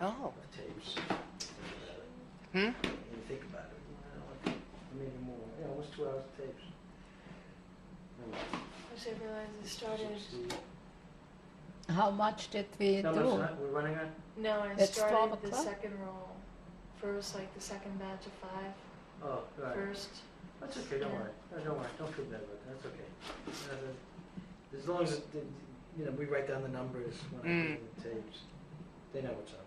Oh. of tapes. Hmm? When you think about it, maybe more. Yeah, almost 2 hours of tapes. I just realized it started. How much did we How do? much time? We're running on? No, I It's 12 started the o'clock? second roll first, like the second batch of 5 Oh, right. first. That's okay, don't Yeah. worry. No, don't worry, don't feel bad about it, that's okay. As long as, we write down the numbers when I put in the tapes, they know what's up.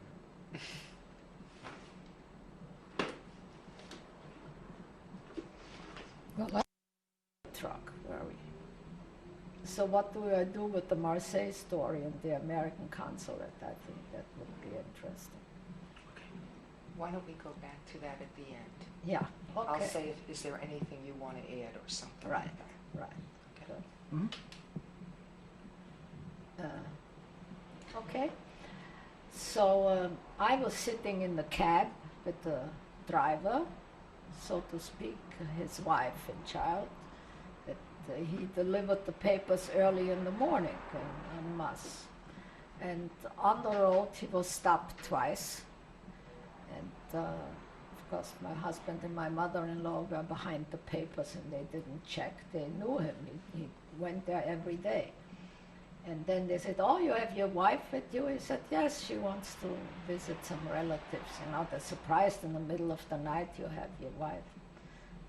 Well, that's the truck, where we. So what do I do with the Marseille story and the American consulate? I think that would be interesting. Why don't we go back to that at the end? Yeah, I'll okay. say, is there anything you want to add or something Right, like that? right. Okay. Good. Okay. So I was sitting in the cab with the driver, so to speak, his wife and child. He delivered the papers early in the morning en masse. And on the road he was stopped twice. And of course my husband and my mother-in-law were behind the papers and they didn't check. They knew him. He went there every day. And then they said, oh, you have your wife with you? He said, yes, she wants to visit some relatives. You know, they're surprised in the middle of the night you have your wife.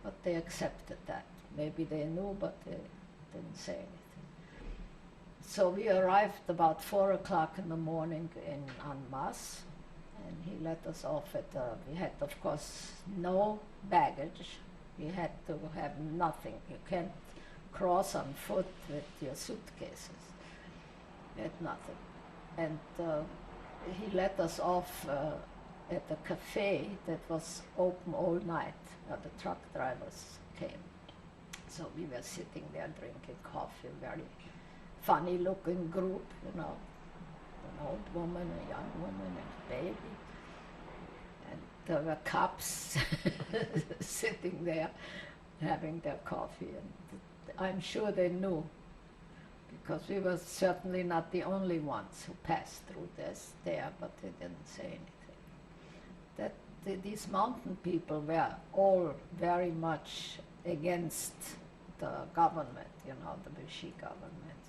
But they accepted that. Maybe they knew, but they didn't say anything. So we arrived about 4 o'clock in the morning in Annemasse, and he let us off at, we had, of course, no baggage. We had to have nothing. You can't cross on foot with your suitcases. We had nothing. And he let us off at a cafe that was open all night. The truck drivers came. So we were sitting there drinking coffee, very funny looking group, you know, an old woman, a young woman, and a baby. And there were cops sitting there having their coffee. And I'm sure they knew, because we were certainly not the only ones who passed through this there, but they didn't say anything. These mountain people were all very much against the government, you know, the Vichy government.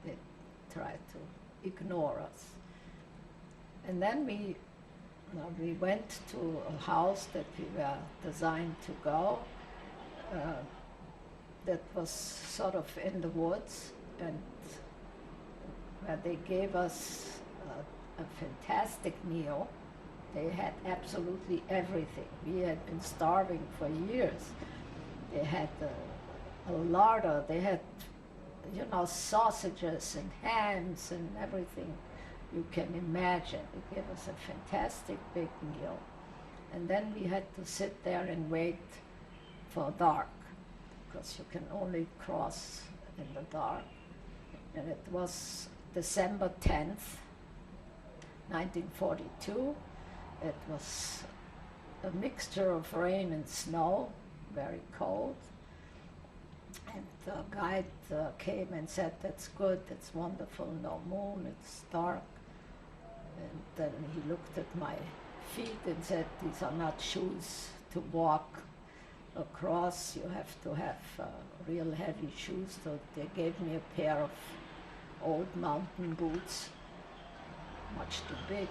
They tried to ignore us. And then we went to a house that we were designed to go, that was sort of in the woods, and where they gave us a fantastic meal. They had absolutely everything. We had been starving for years. They had a larder, they had, you know, sausages and hams and everything you can imagine. They gave us a fantastic big meal. And then we had to sit there and wait for dark, because you can only cross in the dark. And it was December 10th, 1942. It was a mixture of rain and snow, very cold. And the guide came and said, that's good, that's wonderful, no moon, it's dark. And then he looked at my feet and said, these are not shoes to walk across, you have to have real heavy shoes. So they gave me a pair of old mountain boots, much too big,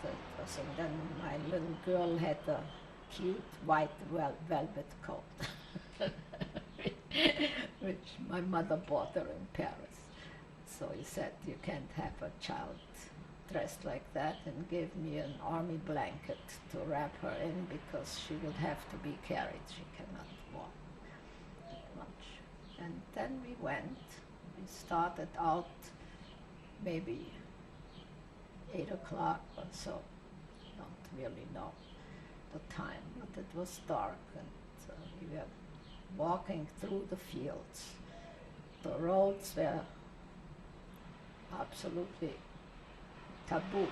but it was, and then my little girl had a cute white velvet coat, which my mother bought her in Paris. So he said, you can't have a child dressed like that, and gave me an army blanket to wrap her in, because she would have to be carried. She cannot walk that much. And then we went. We started out maybe 8 o'clock or so. Don't really know the time, but it was dark, and we were walking through the fields. The roads were absolutely taboo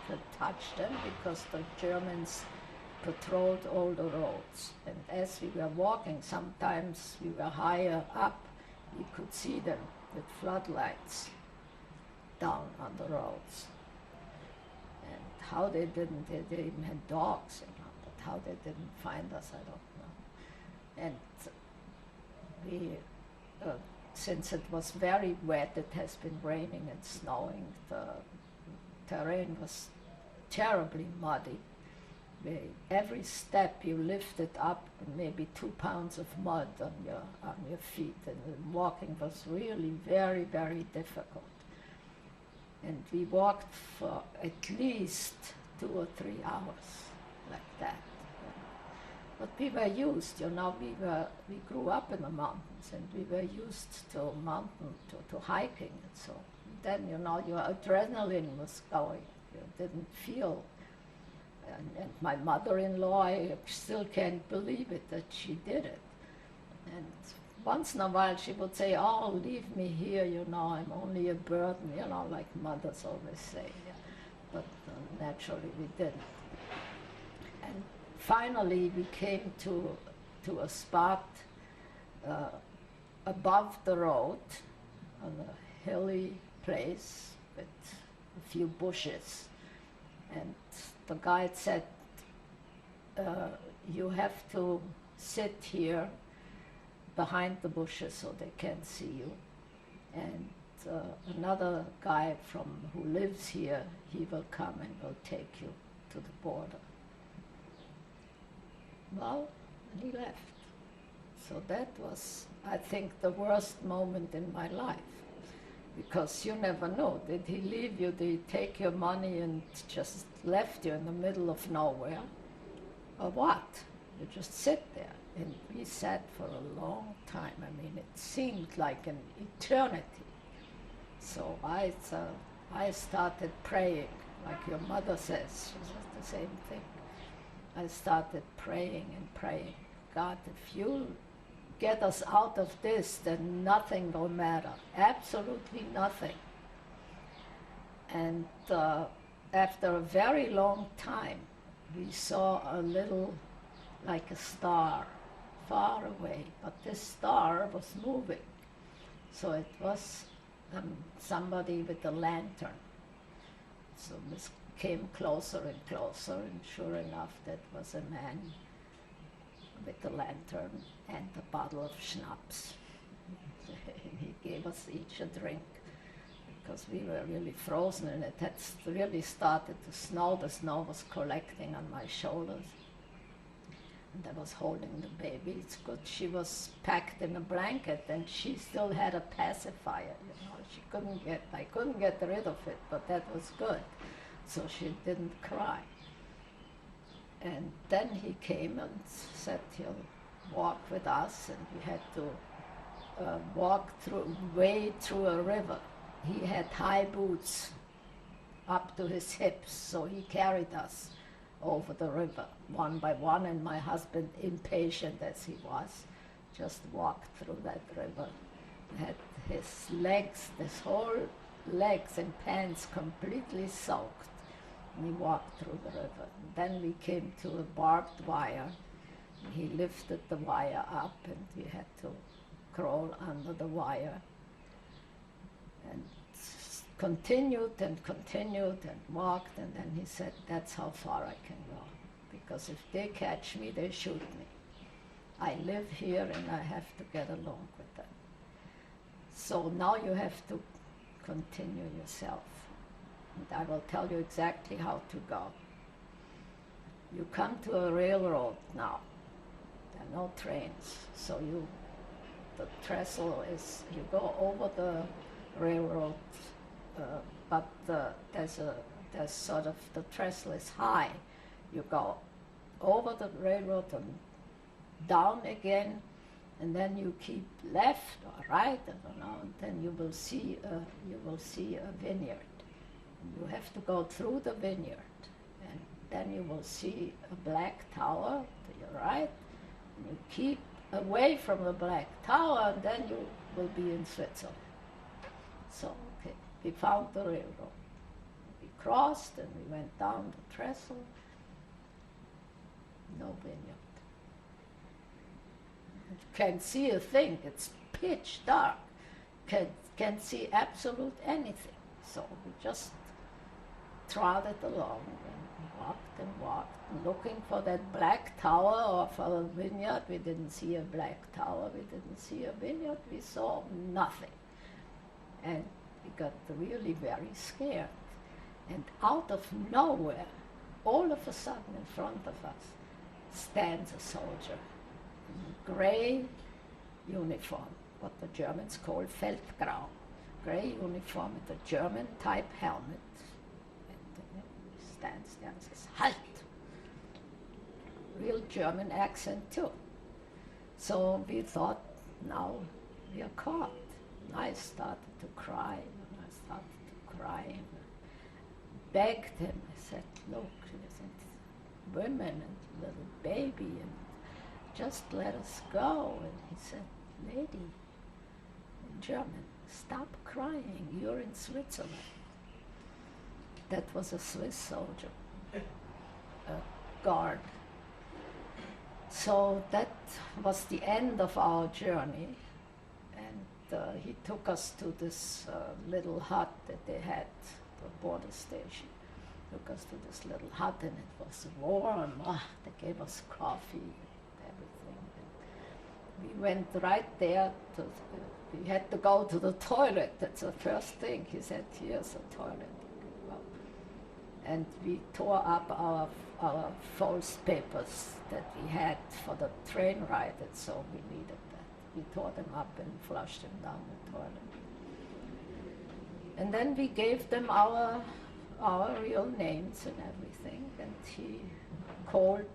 to touch them, because the Germans patrolled all the roads. And as we were walking, sometimes we were higher up, you could see them with floodlights down on the roads. And how they didn't, they even had dogs, you know, but how they didn't find us, I don't know. And we, since it was very wet, it has been raining and snowing, the terrain was terribly muddy. Every step you lifted up maybe 2 pounds of mud on your feet, and walking was really very, very difficult. And we walked for at least 2 or 3 hours like that. But we were used, you know, we grew up in the mountains, and we were used to to hiking, and so then, you know, your adrenaline was going. You didn't feel. And my mother-in-law, I still can't believe it that she did it. And once in a while she would say, "Oh, leave me here, you know, I'm only a burden," you know, like mothers always say. Yeah. But naturally we didn't. And finally we came to a spot above the road on a hilly place with a few bushes. And the guide said, "You have to sit here behind the bushes so they can't see you. And another guy who lives here, he will come and will take you to the border." Well, he left. So that was, I think, the worst moment in my life. Because you never know, did he leave you, did he take your money and just left you in the middle of nowhere? Or what? You just sit there. And we sat for a long time. I mean, it seemed like an eternity. So I started praying, like your mother says. She says the same thing. I started praying and praying. God, if you get us out of this, then nothing will matter. Absolutely nothing. And after a very long time, we saw a little, like a star, far away. But this star was moving. So it was somebody with a lantern. So this came closer and closer, and sure enough, that was a man with a lantern and a bottle of schnapps. He gave us each a drink because we were really frozen, and it had really started to snow. The snow was collecting on my shoulders. And I was holding the baby. It's good she was packed in a blanket, and she still had a pacifier. You know, I couldn't get rid of it, but that was good. So she didn't cry. And then he came and said he'll walk with us, and we had to wade through a river. He had high boots up to his hips, so he carried us over the river one by one, and my husband, impatient as he was, just walked through that river. Had his legs, his whole legs and pants completely soaked. And he walked through the river. And then we came to a barbed wire. He lifted the wire up, and we had to crawl under the wire. And continued and walked, and then he said, "That's how far I can go. Because if they catch me, they shoot me. I live here and I have to get along with them. So now you have to continue yourself. And I will tell you exactly how to go. You come to a railroad now. There are no trains. So the trestle is, you go over the railroad, but there's sort of, the trestle is high. You go over the railroad and down again, and then you keep left or right, I don't know, and then you will see a vineyard. You have to go through the vineyard, and then you will see a black tower to your right, and you keep away from the black tower, and then you will be in Switzerland. So, okay, we found the railroad. We crossed, and we went down the trestle. No vineyard. You can't see a thing. It's pitch dark. Can't see absolute anything. So we just trotted along and walked, looking for that black tower or for a vineyard. We didn't see a black tower, we didn't see a vineyard, we saw nothing. And we got really very scared. And out of nowhere, all of a sudden in front of us, stands a soldier in a gray uniform, what the Germans call Feldgrau, gray uniform with a German type helmet. And he stands there and says, "Halt!" Real German accent too. So we thought, now we are caught. And I started to cry, and begged him. I said, "Look, women and little baby, and just let us go." And he said, "Lady," in German, "stop crying, you're in Switzerland." That was a Swiss soldier, a guard. So that was the end of our journey, and he took us to this little hut that they had, the border station. Took us to this little hut, and it was warm. They gave us coffee and everything. And we went right there. We had to go to the toilet. That's the first thing. He said, "Here's a toilet." And we tore up our false papers that we had for the train ride, and so we needed that. We tore them up and flushed them down the toilet. And then we gave them our real names and everything, and he called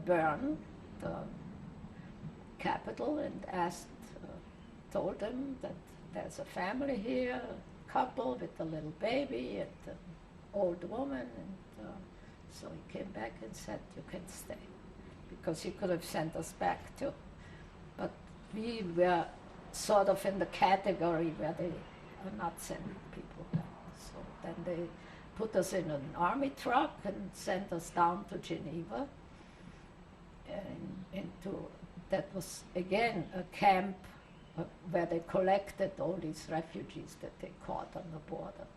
Bern, the capital, and told them that there's a family here, a couple with a little baby and an old woman, and so he came back and said, "You can stay," because he could have sent us back too. But we were sort of in the category where they are not sending people back. So then they put us in an army truck and sent us down to Geneva. And that was again a camp where they collected all these refugees that they caught on the border.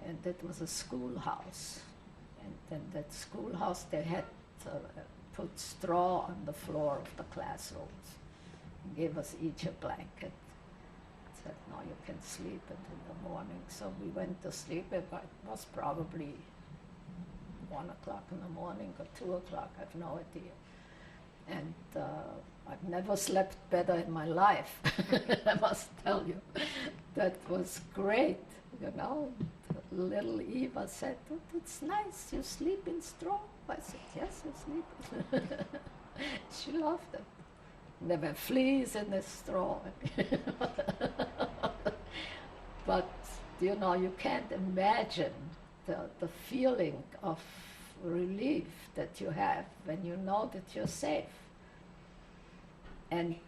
And that was a schoolhouse. And in that schoolhouse they had put straw on the floor of the classrooms and gave us each a blanket. Said, "No, you can sleep until the morning." So we went to sleep. It was probably 1 o'clock in the morning or 2 o'clock, I have no idea. And I've never slept better in my life, I must tell you. That was great, you know. Little Eva said, "Oh, it's nice, you sleep in straw." I said, "Yes, I sleep." She loved it. There were fleas in the straw. But, you know, you can't imagine the feeling of relief that you have when you know that you're safe. And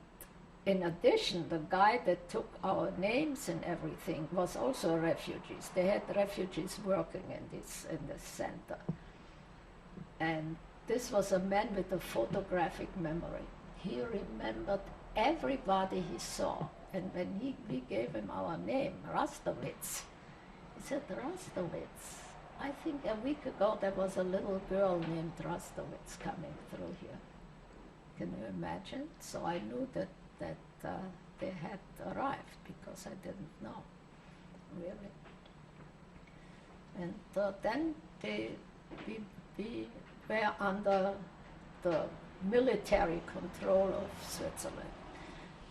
in addition, the guy that took our names and everything was also refugees. They had refugees working in this center. And this was a man with a photographic memory. He remembered everybody he saw. And when we gave him our name, Razdowitz, he said, "Razdowitz, I think a week ago there was a little girl named Razdowitz coming through here." Can you imagine? So I knew that they had arrived because I didn't know, really. And then we were under the military control of Switzerland.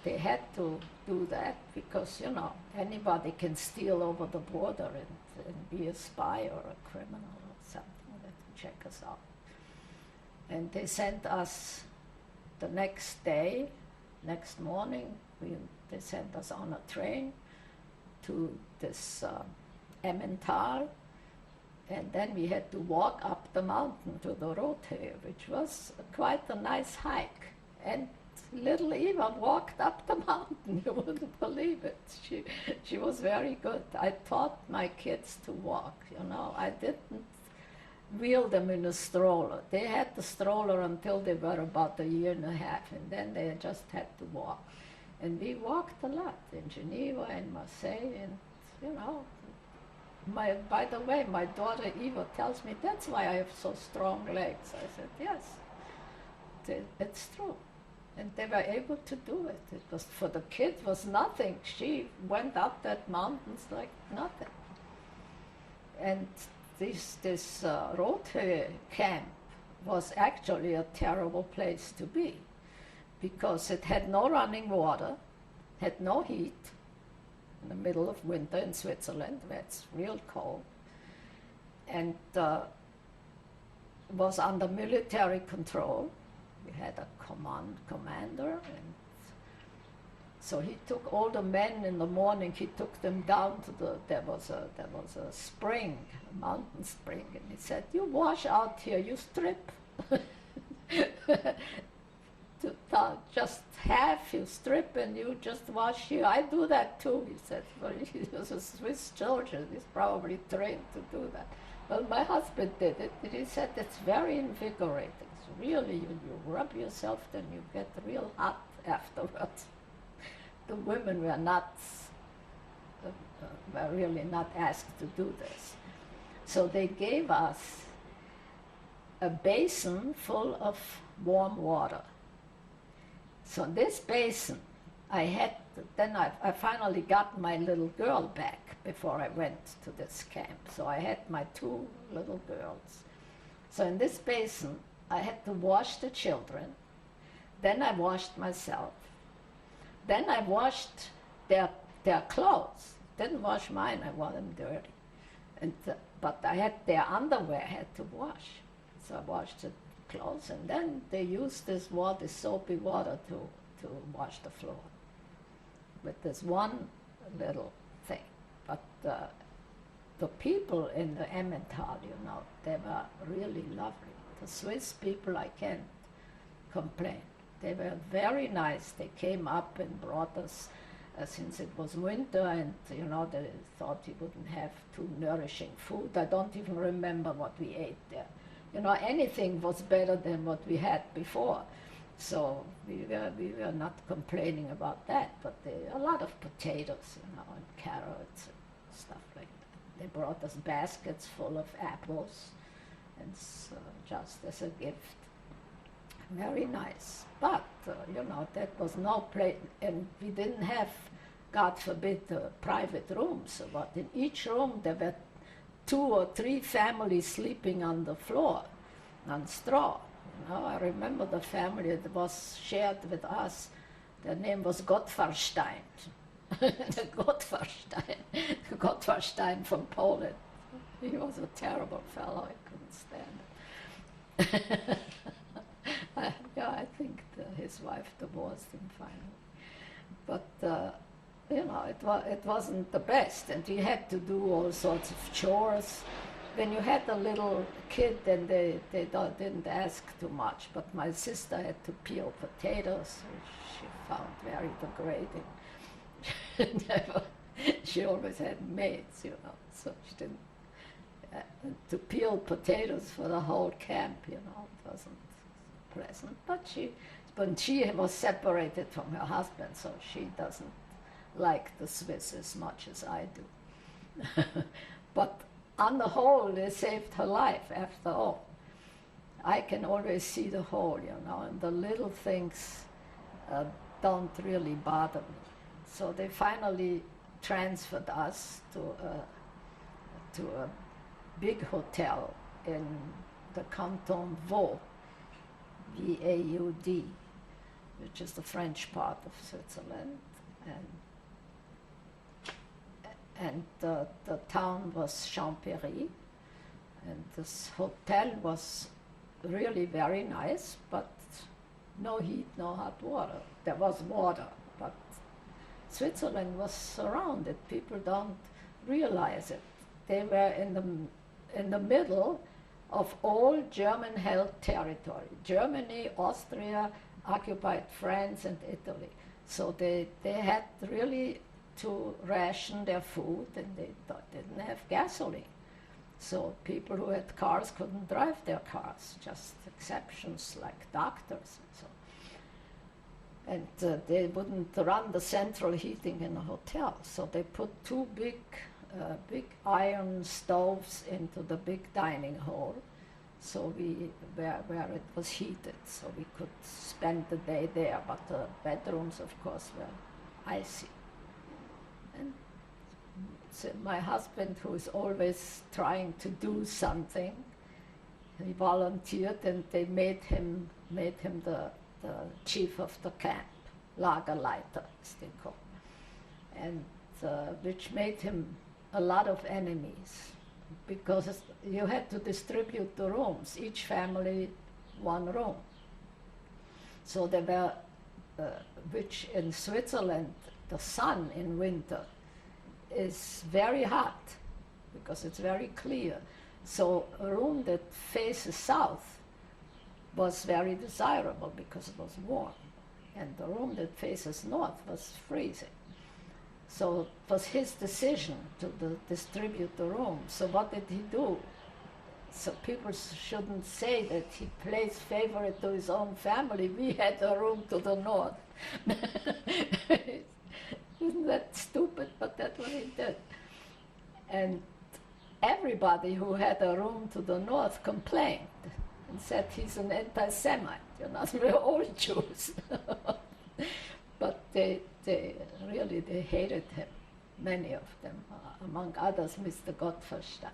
They had to do that because, you know, anybody can steal over the border and be a spy or a criminal or something that will check us out. And they sent us the next day, next morning, they sent us on a train to this Emmental, and then we had to walk up the mountain to the Rothe, which was quite a nice hike. And little Eva walked up the mountain, you wouldn't believe it. She was very good. I taught my kids to walk, you know. I didn't wheel them in a stroller. They had the stroller until they were about 1.5 years, and then they just had to walk. And we walked a lot in Geneva and Marseille, and, you know, by the way, my daughter Eva tells me that's why I have so strong legs. I said, yes, it's true. And they were able to do it. It was, for the kid, was nothing. She went up that mountains like nothing. And this Rothö camp was actually a terrible place to be, because it had no running water, had no heat, in the middle of winter in Switzerland, where it's real cold, and was under military control. We had a commander, and so he took all the men in the morning. He took them down to there was a spring, a mountain spring, and he said, "You wash out here, you strip." Just half you strip and you just wash here. I do that too, he said. Well, he was a Swiss soldier, he's probably trained to do that. Well, my husband did it, and he said it's very invigorating. It's really, you rub yourself, then you get real hot afterwards. The women were not, were really not asked to do this. So they gave us a basin full of warm water. So this basin, I finally got my little girl back before I went to this camp. So I had my 2 little girls. So in this basin, I had to wash the children. Then I washed myself. Then I washed their clothes. Didn't wash mine, I want them dirty. And, but I had their underwear, I had to wash. So I washed the clothes, and then they used this soapy water to wash the floor with this one little thing. But the people in the Emmental, they were really lovely. The Swiss people, I can't complain. They were very nice. They came up and brought us, since it was winter, and they thought we wouldn't have too nourishing food. I don't even remember what we ate there. Anything was better than what we had before. So we were not complaining about that, but a lot of potatoes, and carrots and stuff like that. They brought us baskets full of apples, and just as a gift. Very nice. But, that was no place, and we didn't have, God forbid, private rooms. But in each room there were 2 or 3 families sleeping on the floor, on straw. I remember the family that was shared with us. Their name was Gottvarstein. Gottvarstein from Poland. He was a terrible fellow. I couldn't stand it. I think his wife divorced him finally. But it wasn't the best, and we had to do all sorts of chores. When you had a little kid, then they didn't ask too much, but my sister had to peel potatoes, which she found very degrading. She always had maids, so she didn't. To peel potatoes for the whole camp, it wasn't pleasant. But she was separated from her husband, so she doesn't like the Swiss as much as I do. But on the whole, they saved her life after all. I can always see the whole, and the little things don't really bother me. So they finally transferred us to a big hotel in the canton Vaud, V-A-U-D, which is the French part of Switzerland, and the town was Champéry, and this hotel was really very nice, but no heat, no hot water. There was water, but Switzerland was surrounded. People don't realize it. They were in the middle of all German-held territory. Germany, Austria, occupied France and Italy. So they had really to ration their food, and they didn't have gasoline. So people who had cars couldn't drive their cars, just exceptions like doctors and so. And they wouldn't run the central heating in a hotel, so they put 2 big big iron stoves into the big dining hall, so where it was heated, so we could spend the day there. But the bedrooms, of course, were icy. And so my husband, who is always trying to do something, he volunteered, and they made him the chief of the camp, Lagerleiter, as they call, and which made him a lot of enemies, because you had to distribute the rooms, each family one room. So there were, which in Switzerland, the sun in winter is very hot, because it's very clear. So a room that faces south was very desirable because it was warm, and the room that faces north was freezing. So it was his decision to distribute the room. So what did he do? So people shouldn't say that he plays favorite to his own family. We had a room to the north. Isn't that stupid? But that's what he did. And everybody who had a room to the north complained and said he's an anti-Semite. You know, we're all Jews. But they really hated him, many of them, among others, Mr. Gottverstein.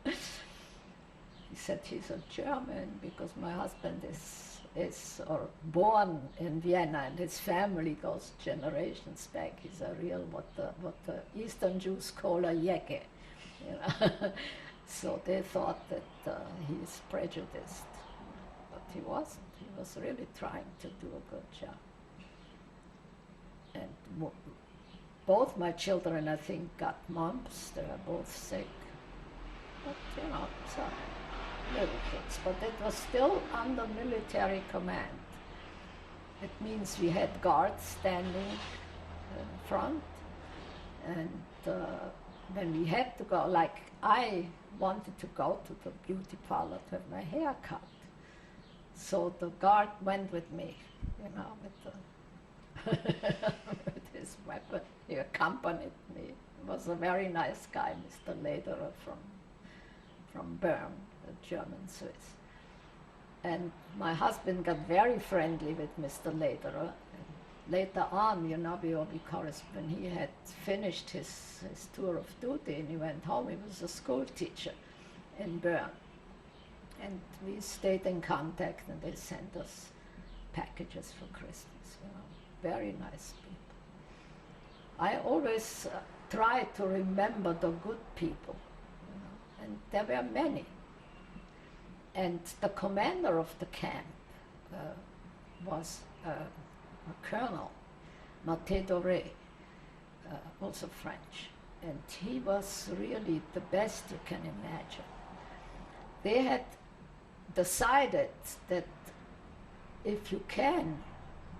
He said he's a German because my husband is born in Vienna, and his family goes generations back. He's a real, what the Eastern Jews call a Yeke. You know? So they thought that he's prejudiced, but he wasn't. He was really trying to do a good job. And both my children, I think, got mumps. They were both sick. But, you know, so little kids. But it was still under military command. It means we had guards standing in front. And when we had to go, like I wanted to go to the beauty parlor to have my hair cut. So the guard went with me, you know, with his weapon. He accompanied me. He was a very nice guy, Mr. Lederer from Bern, the German Swiss. And my husband got very friendly with Mr. Lederer. And later on, you know, because when he had finished his tour of duty and he went home, he was a school teacher in Bern. And we stayed in contact, and they sent us packages for Christmas, you know, very nice people. I always try to remember the good people, you know, and there were many. And the commander of the camp was a colonel, Martin Doré, also French, and he was really the best you can imagine. They had decided that if you can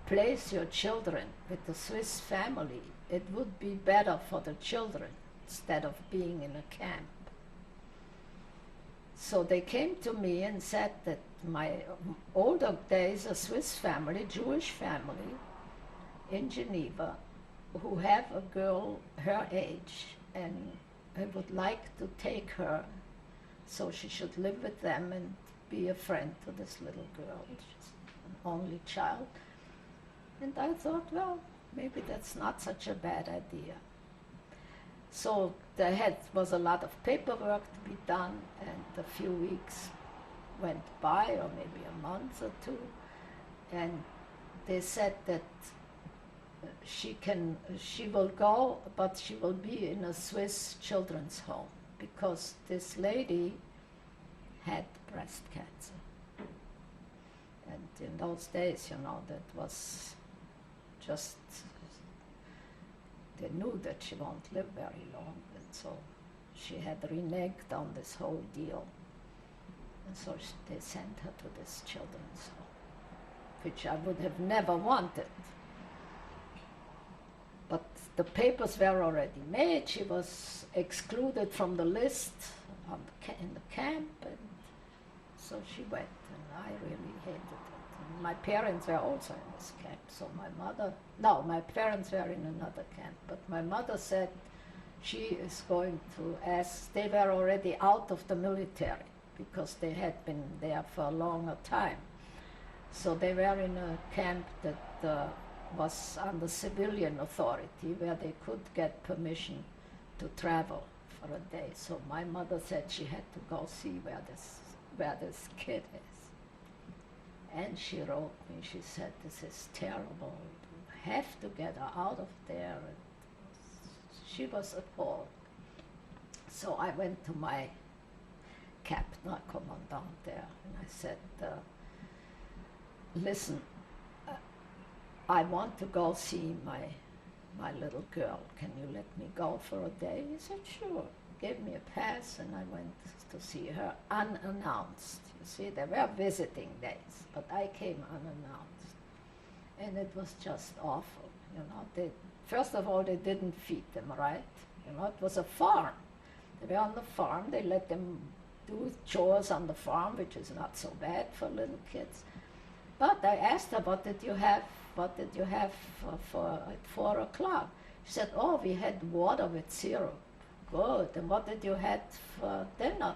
place your children with the Swiss family, it would be better for the children instead of being in a camp. So they came to me and said that there is a Swiss family, Jewish family, in Geneva, who have a girl her age, and I would like to take her so she should live with them and be a friend to this little girl. She's an only child. And I thought, well, maybe that's not such a bad idea. So there was a lot of paperwork to be done, and a few weeks went by, or maybe a month or two, and they said that she will go, but she will be in a Swiss children's home, because this lady had breast cancer. And in those days, you know, that was just, they knew that she won't live very long, and so she had reneged on this whole deal. And so they sent her to this children's home, which I would have never wanted. But the papers were already made. She was excluded from the list in the camp, and so she went, and I really hated it. And my parents were also in this camp, so my parents were in another camp, but my mother said she is going to ask. They were already out of the military because they had been there for a longer time. So they were in a camp that was under civilian authority where they could get permission to travel for a day. So my mother said she had to go see where this kid is. And she wrote me, she said, this is terrible. You have to get her out of there. And she was appalled. So I went to my captain, commandant there, and I said, listen, I want to go see my little girl. Can you let me go for a day? He said, sure. Gave me a pass, and I went to see her unannounced. You see, there were visiting days, but I came unannounced. And it was just awful, you know. First of all, they didn't feed them right. You know, it was a farm. They were on the farm. They let them do chores on the farm, which is not so bad for little kids. But I asked her, what did you have for at 4 o'clock? She said, oh, we had water with syrup. Good. And what did you have for dinner?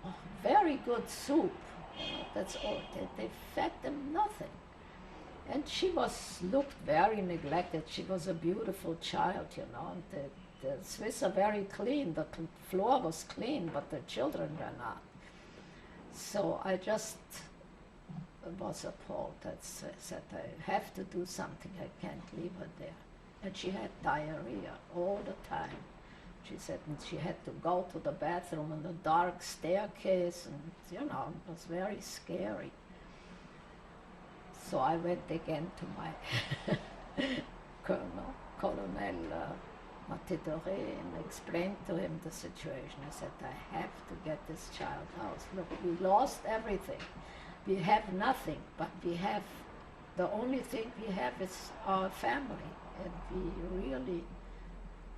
Oh, very good soup. You know, that's all. They fed them nothing. And she looked very neglected. She was a beautiful child, you know. And the Swiss are very clean. The floor was clean, but the children were not. So I just was appalled. I said, I have to do something. I can't leave her there. And she had diarrhea all the time. She said, and she had to go to the bathroom on the dark staircase, and you know, it was very scary. So I went again to my Colonel Matidore, and explained to him the situation. I said, I have to get this child out. Look, we lost everything. We have nothing, but we have, the only thing we have is our family, and we really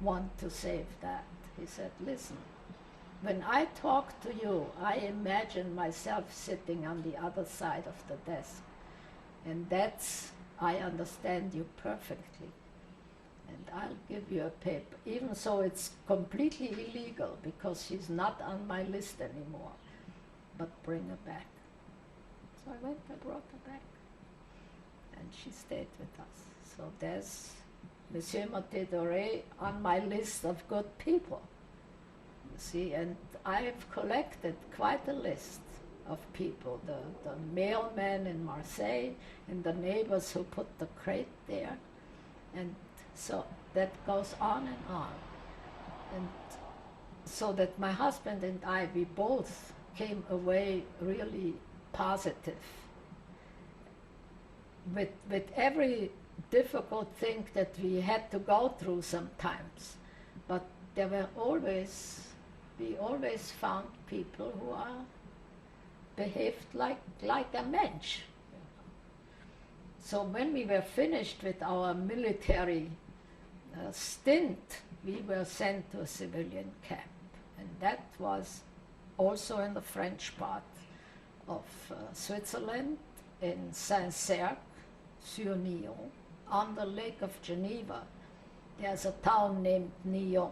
want to save that. He said, listen, when I talk to you, I imagine myself sitting on the other side of the desk. And I understand you perfectly. And I'll give you a paper, even so it's completely illegal because she's not on my list anymore. But bring her back. So I went, I brought her back. And she stayed with us. So there's Monsieur Matidore on my list of good people. You see, and I've collected quite a list of people, the mailman in Marseille and the neighbors who put the crate there. And so that goes on and on. And so that my husband and I, we both came away really positive. With every difficult thing that we had to go through sometimes, but there were we always found people who behaved like a mensch. So when we were finished with our military stint, we were sent to a civilian camp, and that was also in the French part of Switzerland, in Saint-Cergue-sur-Nyon, on the Lake of Geneva. There's a town named Nyon,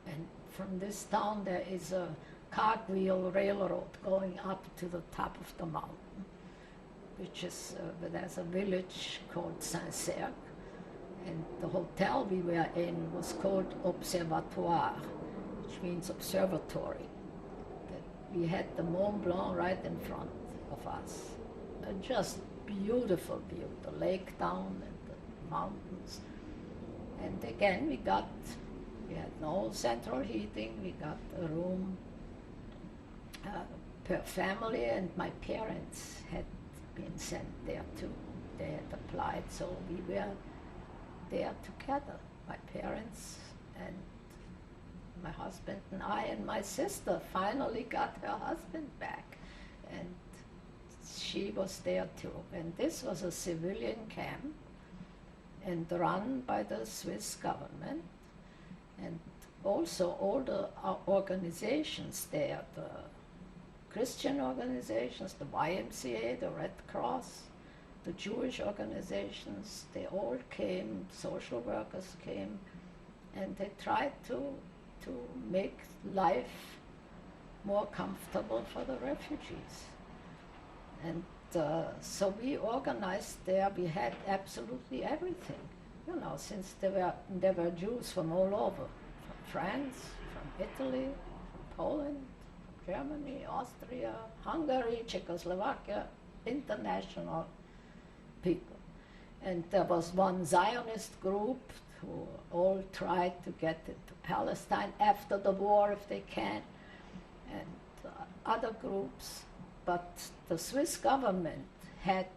and from this town there is a cartwheel railroad going up to the top of the mountain, which is, there's a village called Saint-Cergue, and the hotel we were in was called Observatoire, which means observatory. That we had the Mont Blanc right in front of us. A just beautiful view, the lake down and the mountains. And again, we had no central heating, we got a room per family, and my parents had been sent there too. They had applied, so we were there together. My parents and my husband and I, and my sister finally got her husband back, and she was there too. And this was a civilian camp and run by the Swiss government, and also all the organizations there, the Christian organizations, the YMCA, the Red Cross, the Jewish organizations, they all came, social workers came, and they tried to to make life more comfortable for the refugees. And so we organized there. We had absolutely everything, you know, since there were Jews from all over, from France, from Italy, from Poland, from Germany, Austria, Hungary, Czechoslovakia, international people. And there was one Zionist group who all tried to get into Palestine after the war if they can, and other groups. But the Swiss government had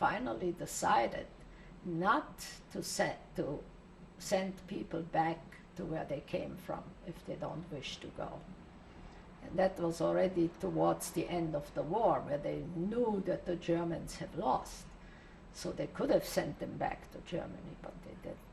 finally decided not to send people back to where they came from if they don't wish to go. And that was already towards the end of the war, where they knew that the Germans had lost. So they could have sent them back to Germany, but they didn't.